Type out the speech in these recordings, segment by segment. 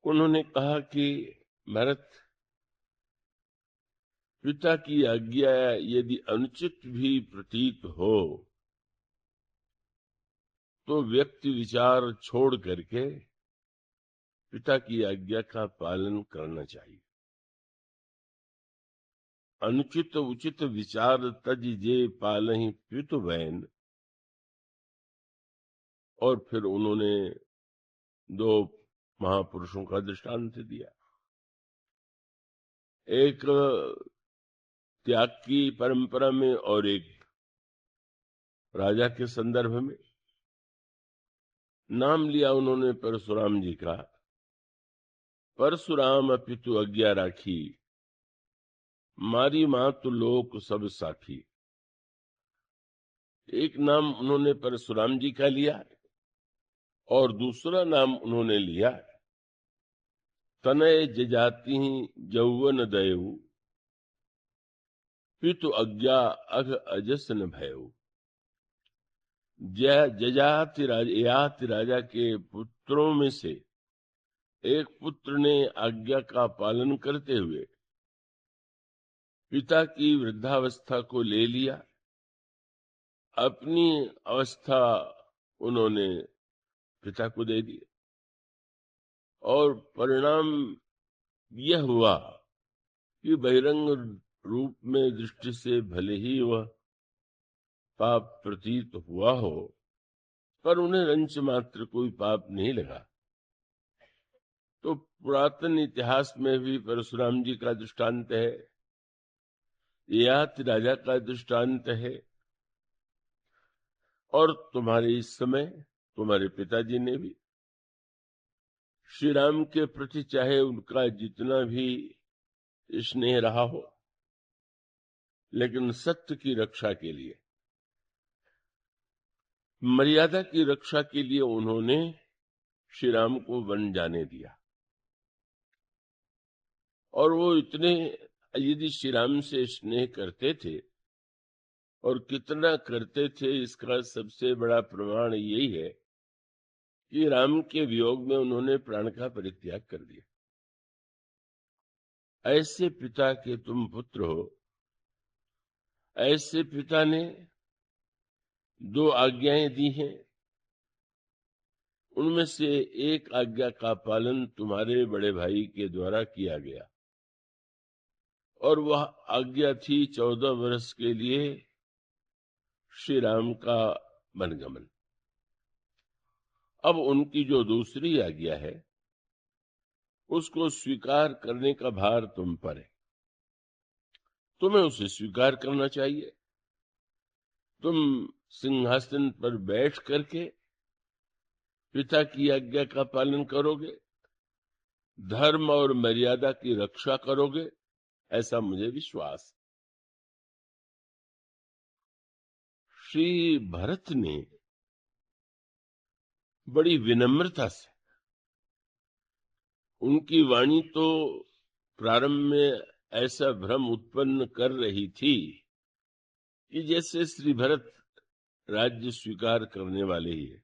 उन्होंने कहा कि भरत, पिता की आज्ञा यदि अनुचित भी प्रतीत हो तो व्यक्ति विचार छोड़ करके पिता की आज्ञा का पालन करना चाहिए। अनुचित उचित विचार तज जे पालहि पितु बैन। और फिर उन्होंने दो महापुरुषों का दृष्टांत दिया। एक त्याग की परंपरा में और एक राजा के संदर्भ में। नाम लिया उन्होंने परशुराम जी का। परशुराम पितु आज्ञा राखी, मारी मातु लोक सब साखी। एक नाम उन्होंने परशुराम जी का लिया और दूसरा नाम उन्होंने लिया तनय जजाति जौवन दयऊ, पितु आज्ञा अघ अजस न भयऊ। जजाति राजा के पुत्रों में से एक पुत्र ने आज्ञा का पालन करते हुए पिता की वृद्धावस्था को ले लिया। अपनी अवस्था उन्होंने पिता को दे दी और परिणाम यह हुआ कि बहिरंग रूप में दृष्टि से भले ही वह पाप प्रतीत हुआ हो, पर उन्हें रंच मात्र कोई पाप नहीं लगा। तो पुरातन इतिहास में भी परशुराम जी का दृष्टांत है, ययाति राजा का दृष्टांत है, और तुम्हारे इस समय तुम्हारे पिताजी ने भी श्री राम के प्रति चाहे उनका जितना भी स्नेह रहा हो, लेकिन सत्य की रक्षा के लिए, मर्यादा की रक्षा के लिए उन्होंने श्री राम को वन जाने दिया। और वो इतने यदि श्री राम से स्नेह करते थे, और कितना करते थे, इसका सबसे बड़ा प्रमाण यही है कि राम के वियोग में उन्होंने प्राण का परित्याग कर दिया। ऐसे पिता के तुम पुत्र हो। ऐसे पिता ने दो आज्ञाएं दी हैं, उनमें से एक आज्ञा का पालन तुम्हारे बड़े भाई के द्वारा किया गया, और वह आज्ञा थी 14 वर्ष के लिए श्री राम का वनगमन। अब उनकी जो दूसरी आज्ञा है उसको स्वीकार करने का भार तुम पर है। तुम्हें उसे स्वीकार करना चाहिए। तुम सिंहासन पर बैठ करके पिता की आज्ञा का पालन करोगे, धर्म और मर्यादा की रक्षा करोगे, ऐसा मुझे विश्वास। श्री भरत ने बड़ी विनम्रता से, उनकी वाणी तो प्रारंभ में ऐसा भ्रम उत्पन्न कर रही थी कि जैसे श्री भरत राज्य स्वीकार करने वाले ही है।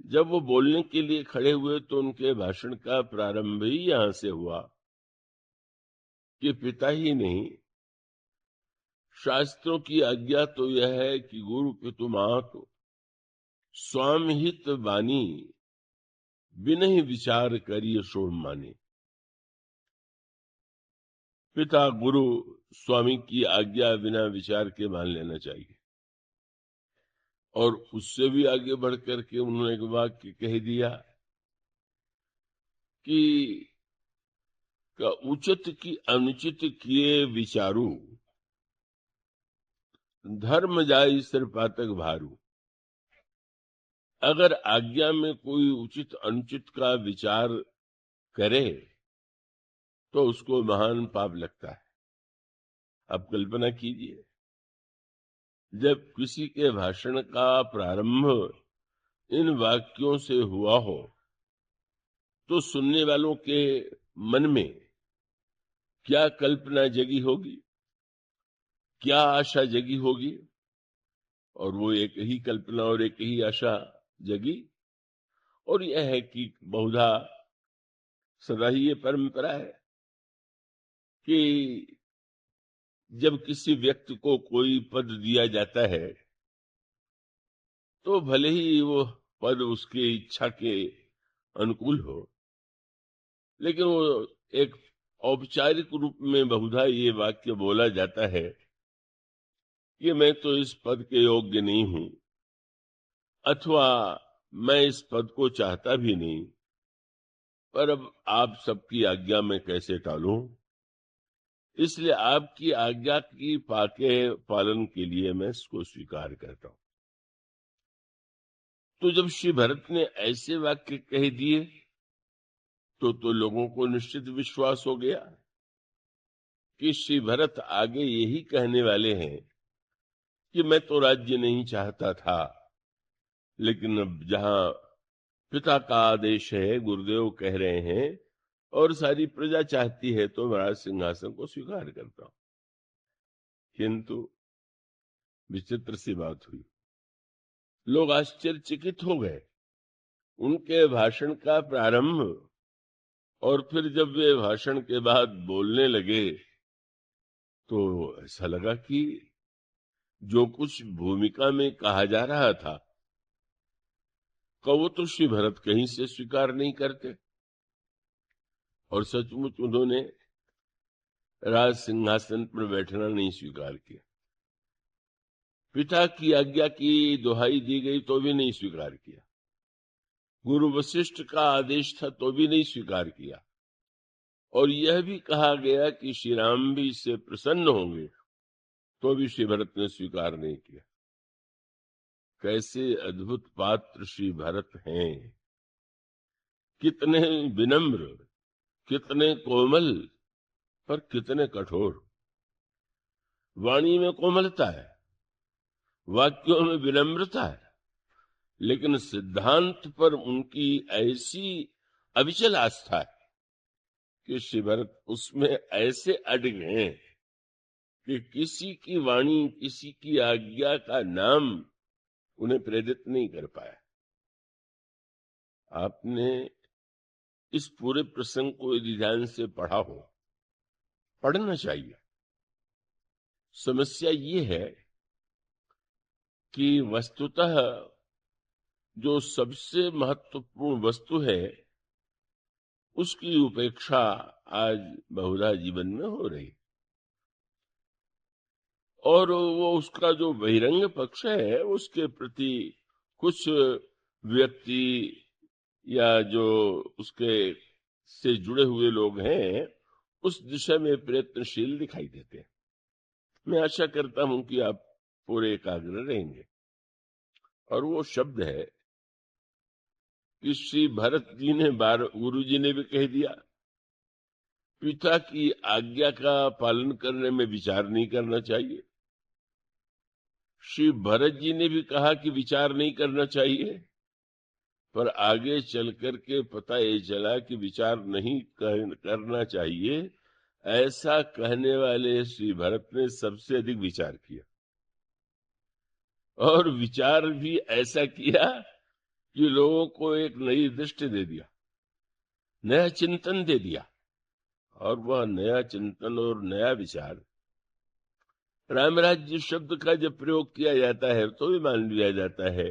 जब वो बोलने के लिए खड़े हुए तो उनके भाषण का प्रारंभ ही यहां से हुआ कि पिता ही नहीं, शास्त्रों की आज्ञा तो यह है कि गुरु पितु मातु स्वाम हित वाणी, बिनहि विचार करिय शोभ माने। पिता गुरु स्वामी की आज्ञा बिना विचार के मान लेना चाहिए। और उससे भी आगे बढ़ करके उन्होंने एक वाक्य कह दिया कि उचित की अनुचित किए विचारू, धर्म जाई सिर पातक भारू। अगर आज्ञा में कोई उचित अनुचित का विचार करे तो उसको महान पाप लगता है। अब कल्पना कीजिए, जब किसी के भाषण का प्रारंभ इन वाक्यों से हुआ हो तो सुनने वालों के मन में क्या कल्पना जगी होगी, क्या आशा जगी होगी। और वो एक ही कल्पना और एक ही आशा जगी। और यह है कि बहुधा सदा ही ये परंपरा है कि जब किसी व्यक्ति को कोई पद दिया जाता है तो भले ही वो पद उसकी इच्छा के अनुकूल हो, लेकिन वो एक औपचारिक रूप में बहुधा ये वाक्य बोला जाता है कि मैं तो इस पद के योग्य नहीं हूं, अथवा मैं इस पद को चाहता भी नहीं, पर अब आप सबकी आज्ञा में कैसे टालूं, इसलिए आपकी आज्ञा की पाके पालन के लिए मैं इसको स्वीकार करता हूं। तो जब श्री भरत ने ऐसे वाक्य कह दिए तो लोगों को निश्चित विश्वास हो गया कि श्री भरत आगे यही कहने वाले हैं कि मैं तो राज्य नहीं चाहता था, लेकिन अब जहां पिता का आदेश है, गुरुदेव कह रहे हैं और सारी प्रजा चाहती है, तो मैं राज सिंहासन को स्वीकार करता हूं। किंतु विचित्र सी बात हुई, लोग आश्चर्यचकित हो गए उनके भाषण का प्रारंभ, और फिर जब वे भाषण के बाद बोलने लगे तो ऐसा लगा कि जो कुछ भूमिका में कहा जा रहा था वो तो श्री भरत कहीं से स्वीकार नहीं करते, और सचमुच उन्होंने राज सिंहासन पर बैठना नहीं स्वीकार किया। पिता की आज्ञा की दुहाई दी गई तो भी नहीं स्वीकार किया, गुरु वशिष्ठ का आदेश था तो भी नहीं स्वीकार किया, और यह भी कहा गया कि श्री राम भी इससे प्रसन्न होंगे तो भी श्री भरत ने स्वीकार नहीं किया। कैसे अद्भुत पात्र श्री भरत हैं, कितने विनम्र, कितने कोमल, पर कितने कठोर। वाणी में कोमलता है, वाक्यों में विनम्रता है, लेकिन सिद्धांत पर उनकी ऐसी अविचल आस्था है कि श्री भरत उसमें ऐसे अडिग हैं कि किसी की वाणी, किसी की आज्ञा का नाम उन्हें प्रेरित नहीं कर पाया। आपने इस पूरे प्रसंग को यदि ध्यान से पढ़ा हो, पढ़ना चाहिए। समस्या ये है कि वस्तुतः जो सबसे महत्वपूर्ण वस्तु है उसकी उपेक्षा आज बहुधा जीवन में हो रही, और वो उसका जो बहिरंग पक्ष है उसके प्रति कुछ व्यक्ति या जो उसके से जुड़े हुए लोग हैं उस दिशा में प्रयत्नशील दिखाई देते हैं। मैं आशा करता हूं कि आप पूरे एकाग्र रहेंगे, और वो शब्द है कि श्री भरत जी ने गुरु जी ने भी कह दिया, पिता की आज्ञा का पालन करने में विचार नहीं करना चाहिए। श्री भरत जी ने भी कहा कि विचार नहीं करना चाहिए, पर आगे चल करके पता ये चला कि विचार नहीं करना चाहिए, ऐसा कहने वाले श्री भरत ने सबसे अधिक विचार किया, और विचार भी ऐसा किया कि लोगों को एक नई दृष्टि दे दिया, नया चिंतन दे दिया। और वह नया चिंतन और नया विचार रामराज्य शब्द का जब प्रयोग किया जाता है तो भी मान लिया जाता है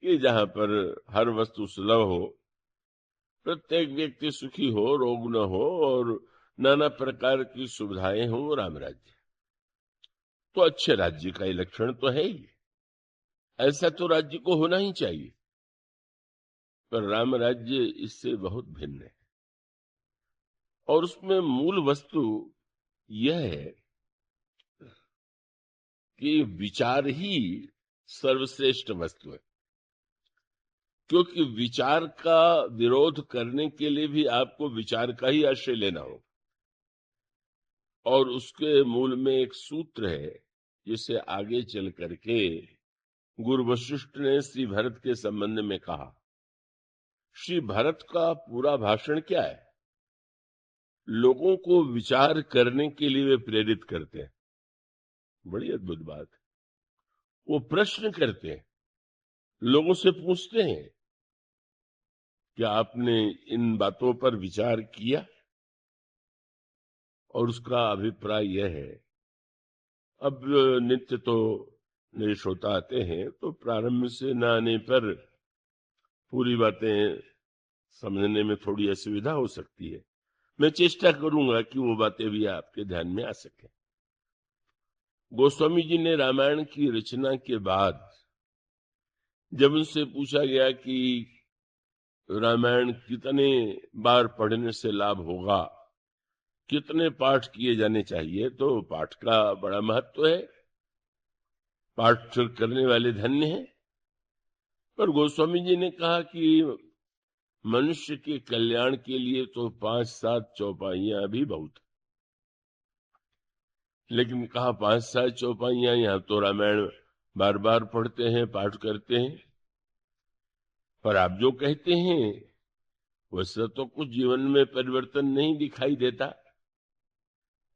कि जहां पर हर वस्तु सुलभ हो, प्रत्येक व्यक्ति सुखी हो, रोग न हो, और नाना प्रकार की सुविधाएं हो, राम राज्य तो अच्छे राज्य का लक्षण तो है ही। ऐसा तो राज्य को होना ही चाहिए, पर राम राज्य इससे बहुत भिन्न है, और उसमें मूल वस्तु यह है कि विचार ही सर्वश्रेष्ठ वस्तु है, क्योंकि विचार का विरोध करने के लिए भी आपको विचार का ही आश्रय लेना होगा, और उसके मूल में एक सूत्र है जिसे आगे चल करके गुरु वशिष्ठ ने श्री भरत के संबंध में कहा। श्री भरत का पूरा भाषण क्या है? लोगों को विचार करने के लिए वे प्रेरित करते हैं। बड़ी अद्भुत बात। वो प्रश्न करते हैं, लोगों से पूछते हैं क्या आपने इन बातों पर विचार किया? और उसका अभिप्राय यह है, अब नित्य तो नए श्रोता आते हैं, तो प्रारंभ से न आने पर पूरी बातें समझने में थोड़ी असुविधा हो सकती है। मैं चेष्टा करूंगा कि वो बातें भी आपके ध्यान में आ सके। गोस्वामी जी ने रामायण की रचना के बाद जब उनसे पूछा गया कि रामायण कितने बार पढ़ने से लाभ होगा, कितने पाठ किए जाने चाहिए, तो पाठ का बड़ा महत्व है, पाठ करने वाले धन्य हैं। पर गोस्वामी जी ने कहा कि मनुष्य के कल्याण के लिए तो 5-7 चौपाइयां भी बहुत, लेकिन कहा 5-7 चौपाइयां, यहां तो रामायण बार बार पढ़ते हैं, पाठ करते हैं। पर आप जो कहते हैं वैसा तो कुछ जीवन में परिवर्तन नहीं दिखाई देता।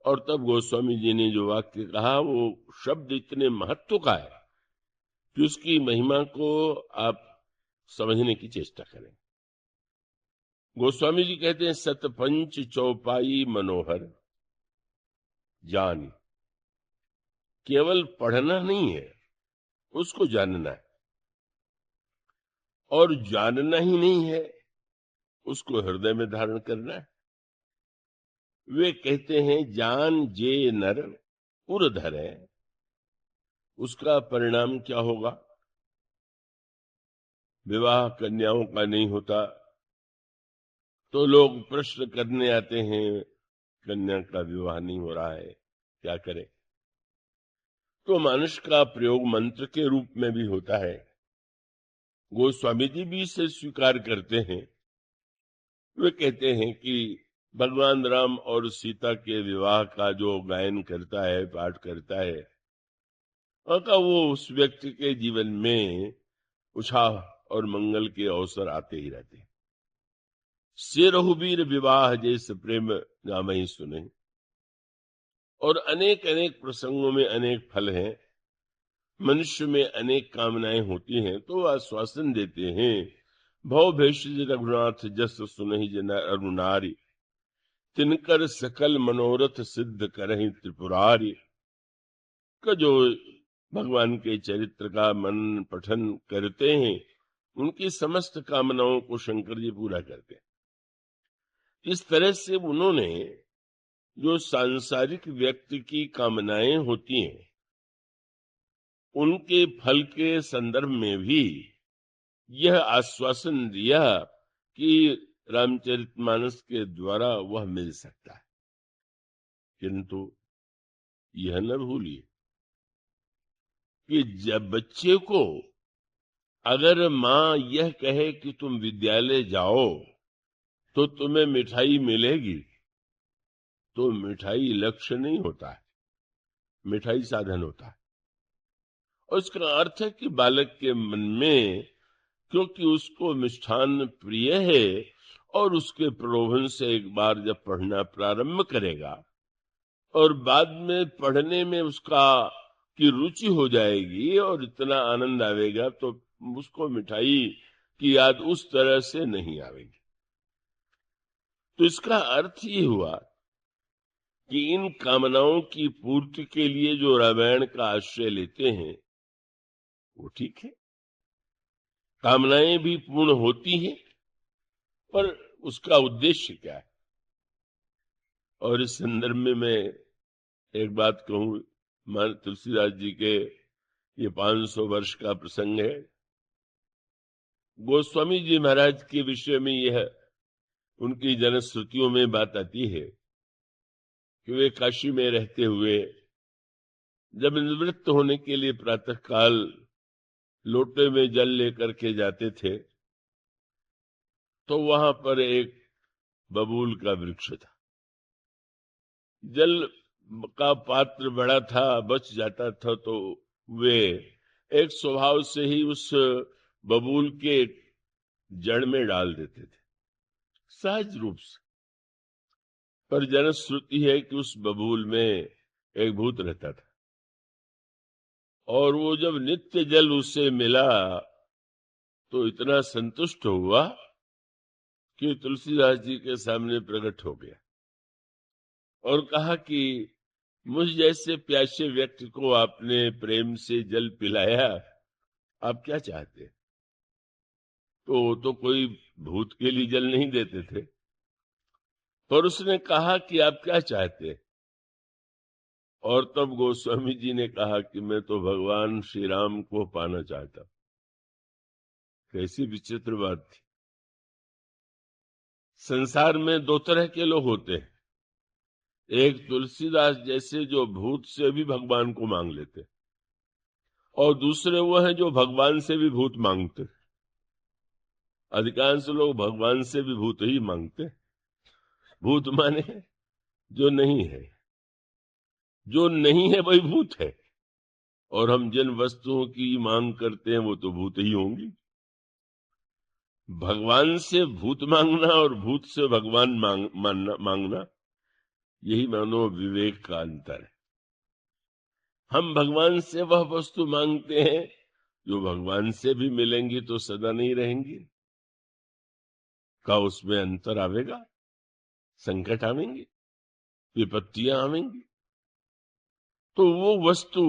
और तब गोस्वामी जी ने जो वाक्य कहा, वो शब्द इतने महत्व का है कि उसकी महिमा को आप समझने की चेष्टा करें। गोस्वामी जी कहते हैं, सतपंच चौपाई मनोहर जान। केवल पढ़ना नहीं है, उसको जानना है। और जानना ही नहीं है, उसको हृदय में धारण करना है। वे कहते हैं, जान जे नर उर धरे, उसका परिणाम क्या होगा? विवाह कन्याओं का नहीं होता तो लोग प्रश्न करने आते हैं, कन्या का विवाह नहीं हो रहा है, क्या करें? तो मानुष का प्रयोग मंत्र के रूप में भी होता है। गोस्वामी जी भी इसे स्वीकार करते हैं। वे कहते हैं कि भगवान राम और सीता के विवाह का जो गायन करता है, पाठ करता है, का वो उस व्यक्ति के जीवन में उत्साह और मंगल के अवसर आते ही रहते हैं। से रघुबीर विवाह जैसे प्रेम जामहि सुने। और अनेक अनेक प्रसंगों में अनेक फल हैं। मनुष्य में अनेक कामनाएं होती हैं, तो आश्वासन देते हैं, भव भेषज रघुनाथ जस सुनहि जन अरुणारी, तिनकर सकल मनोरथ सिद्ध करहि त्रिपुरारी। का जो भगवान के चरित्र का मन पठन करते हैं, उनकी समस्त कामनाओं को शंकर जी पूरा करते हैं। इस तरह से उन्होंने जो सांसारिक व्यक्ति की कामनाएं होती हैं, उनके फल के संदर्भ में भी यह आश्वासन दिया कि रामचरितमानस के द्वारा वह मिल सकता है। किंतु यह न भूलिए कि जब बच्चे को अगर माँ यह कहे कि तुम विद्यालय जाओ तो तुम्हें मिठाई मिलेगी, तो मिठाई लक्ष्य नहीं होता है, मिठाई साधन होता है। और इसका अर्थ है कि बालक के मन में, क्योंकि उसको मिष्ठान प्रिय है, और उसके प्रलोभन से एक बार जब पढ़ना प्रारंभ करेगा और बाद में पढ़ने में उसका की रुचि हो जाएगी और इतना आनंद आवेगा, तो उसको मिठाई की याद उस तरह से नहीं आवेगी। तो इसका अर्थ ये हुआ कि इन कामनाओं की पूर्ति के लिए जो रामायण का आश्रय लेते हैं, वो ठीक है, कामनाएं भी पूर्ण होती हैं, पर उसका उद्देश्य क्या है? और इस संदर्भ में मैं एक बात कहूं, मान तुलसीदास जी के ये 500 वर्ष का प्रसंग है। गोस्वामी जी महाराज के विषय में यह उनकी जनश्रुतियों में बात आती है कि वे काशी में रहते हुए जब निवृत्त होने के लिए प्रातः काल लोटे में जल लेकर के जाते थे, तो वहां पर एक बबूल का वृक्ष था। जल का पात्र बड़ा था, बच जाता था, तो वे एक स्वभाव से ही उस बबूल के जड़ में डाल देते थे, सहज रूप से। पर जनश्रुति है कि उस बबूल में एक भूत रहता था, और वो जब नित्य जल उससे मिला तो इतना संतुष्ट हुआ कि तुलसीदास जी के सामने प्रकट हो गया और कहा कि मुझ जैसे प्यासे व्यक्ति को आपने प्रेम से जल पिलाया, आप क्या चाहते? तो कोई भूत के लिए जल नहीं देते थे, पर उसने कहा कि आप क्या चाहते? और तब गोस्वामी जी ने कहा कि मैं तो भगवान श्री राम को पाना चाहता। कैसी विचित्र बात थी। संसार में दो तरह के लोग होते हैं, एक तुलसीदास जैसे जो भूत से भी भगवान को मांग लेते, और दूसरे वो हैं जो भगवान से भी भूत मांगते। अधिकांश लोग भगवान से भी भूत ही मांगते। भूत माने जो नहीं है, जो नहीं है वही भूत है, और हम जिन वस्तुओं की मांग करते हैं वो तो भूत ही होंगी। भगवान से भूत मांगना और भूत से भगवान मांगना, यही मानो विवेक का अंतर है। हम भगवान से वह वस्तु मांगते हैं जो भगवान से भी मिलेंगी तो सदा नहीं रहेंगी। का उसमें अंतर आवेगा, संकट आवेंगे, विपत्तियां आवेंगी, तो वो वस्तु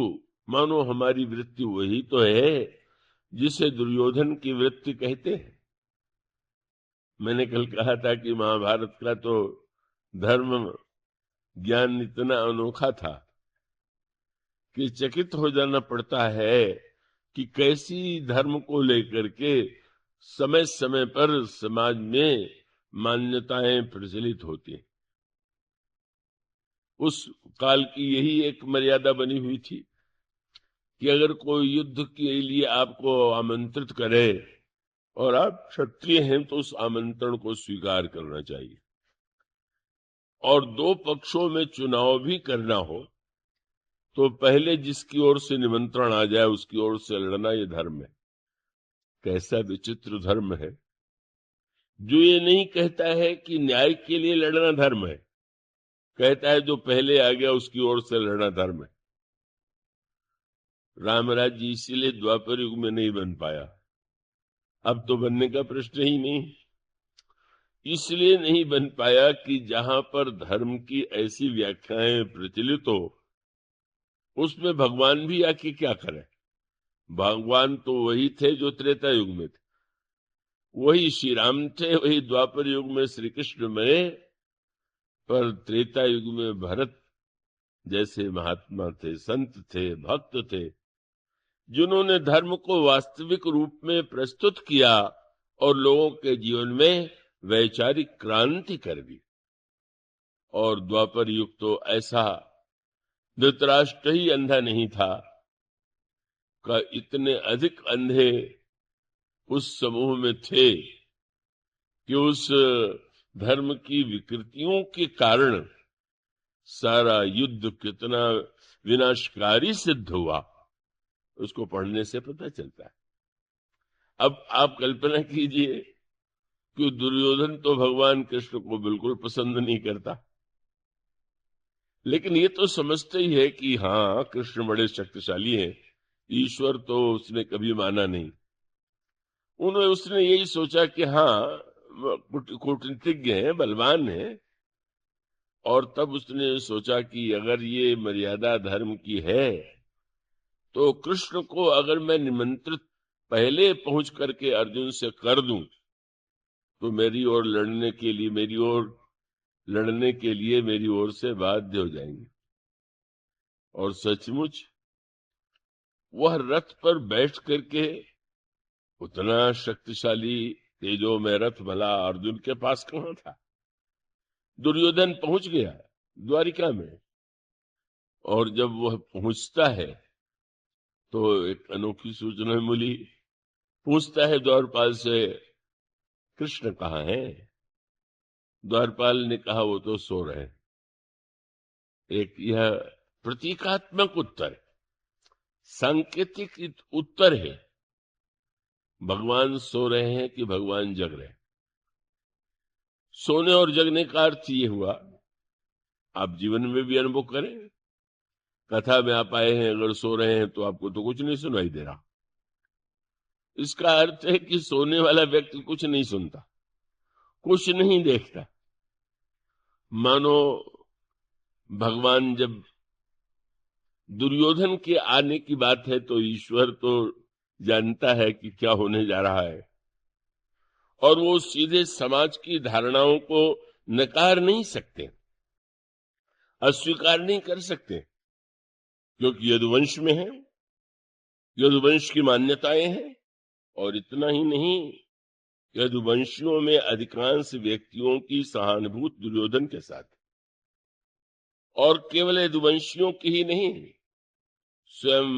मानो हमारी वृत्ति वही तो है जिसे दुर्योधन की वृत्ति कहते हैं। मैंने कल कहा था कि महाभारत का तो धर्म ज्ञान इतना अनोखा था कि चकित हो जाना पड़ता है कि कैसी धर्म को लेकर के समय समय पर समाज में मान्यताएं प्रचलित होती हैं। उस काल की यही एक मर्यादा बनी हुई थी कि अगर कोई युद्ध के लिए आपको आमंत्रित करे और आप क्षत्रिय हैं तो उस आमंत्रण को स्वीकार करना चाहिए, और दो पक्षों में चुनाव भी करना हो तो पहले जिसकी ओर से निमंत्रण आ जाए उसकी ओर से लड़ना, ये धर्म है। कैसा विचित्र धर्म है जो ये नहीं कहता है कि न्याय के लिए लड़ना धर्म है, कहता है जो पहले आ गया उसकी ओर से लड़ना धर्म है। रामराज जी इसीलिए द्वापर युग में नहीं बन पाया, अब तो बनने का प्रश्न ही नहीं। इसलिए नहीं बन पाया कि जहां पर धर्म की ऐसी व्याख्याएं प्रचलित हो उसमें भगवान भी आके क्या करे। भगवान तो वही थे जो त्रेता युग में थे, वही श्री राम थे, वही द्वापर युग में श्री कृष्ण मरे, पर त्रेता युग में भरत जैसे महात्मा थे, संत थे, भक्त थे, जिन्होंने धर्म को वास्तविक रूप में प्रस्तुत किया और लोगों के जीवन में वैचारिक क्रांति कर दी। और द्वापर युग तो ऐसा, धृतराष्ट्र ही अंधा नहीं था का इतने अधिक अंधे उस समूह में थे कि उस धर्म की विकृतियों के कारण सारा युद्ध कितना विनाशकारी सिद्ध हुआ, उसको पढ़ने से पता चलता है। अब आप कल्पना कीजिए कि दुर्योधन तो भगवान कृष्ण को बिल्कुल पसंद नहीं करता, लेकिन ये तो समझते ही है कि हाँ कृष्ण बड़े शक्तिशाली हैं, ईश्वर तो उसने कभी माना नहीं। उसने यही सोचा कि हाँ कूटनीतिज्ञ हैं, बलवान हैं, और तब उसने सोचा कि अगर ये मर्यादा धर्म की है तो कृष्ण को अगर मैं निमंत्रित पहले पहुंच करके अर्जुन से कर दूं तो मेरी ओर लड़ने के लिए मेरी ओर से बाध्य हो जाएंगे। और सचमुच वह रथ पर बैठ करके, उतना शक्तिशाली तेजो में रथ भला अर्जुन के पास कहां था। दुर्योधन पहुंच गया द्वारिका में, और जब वह पहुंचता है तो एक अनोखी सूचना मिली। पूछता है द्वारपाल से, कृष्ण कहाँ है? द्वारपाल ने कहा वो तो सो रहे हैं। एक यह प्रतीकात्मक उत्तर, सांकेतिक उत्तर है। भगवान सो रहे हैं कि भगवान जग रहे हैं? सोने और जगने का अर्थ ये हुआ, आप जीवन में भी अनुभव करें, कथा में आप आए हैं, अगर सो रहे हैं तो आपको तो कुछ नहीं सुनाई दे रहा। इसका अर्थ है कि सोने वाला व्यक्ति कुछ नहीं सुनता, कुछ नहीं देखता। मानो भगवान जब दुर्योधन के आने की बात है तो ईश्वर तो जानता है कि क्या होने जा रहा है, और वो सीधे समाज की धारणाओं को नकार नहीं सकते, अस्वीकार नहीं कर सकते, क्योंकि यदुवंश में है, यदुवंश की मान्यताएं हैं। और इतना ही नहीं, यदुवंशियों में अधिकांश व्यक्तियों की सहानुभूति दुर्योधन के साथ, और केवल यदुवंशियों की ही नहीं, स्वयं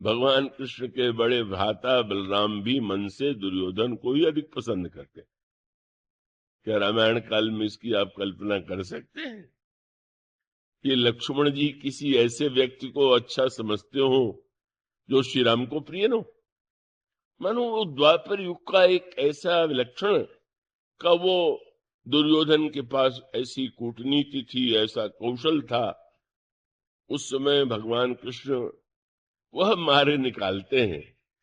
भगवान कृष्ण के बड़े भ्राता बलराम भी मन से दुर्योधन को ही अधिक पसंद करते। क्या रामायण काल में इसकी आप कल्पना कर सकते हैं कि लक्ष्मण जी किसी ऐसे व्यक्ति को अच्छा समझते हो जो श्री राम को प्रिय हो? मानो वो द्वापर युग का एक ऐसा विलक्षण का वो दुर्योधन के पास ऐसी कूटनीति थी, ऐसा कौशल था। उस समय भगवान कृष्ण वह मारे निकालते हैं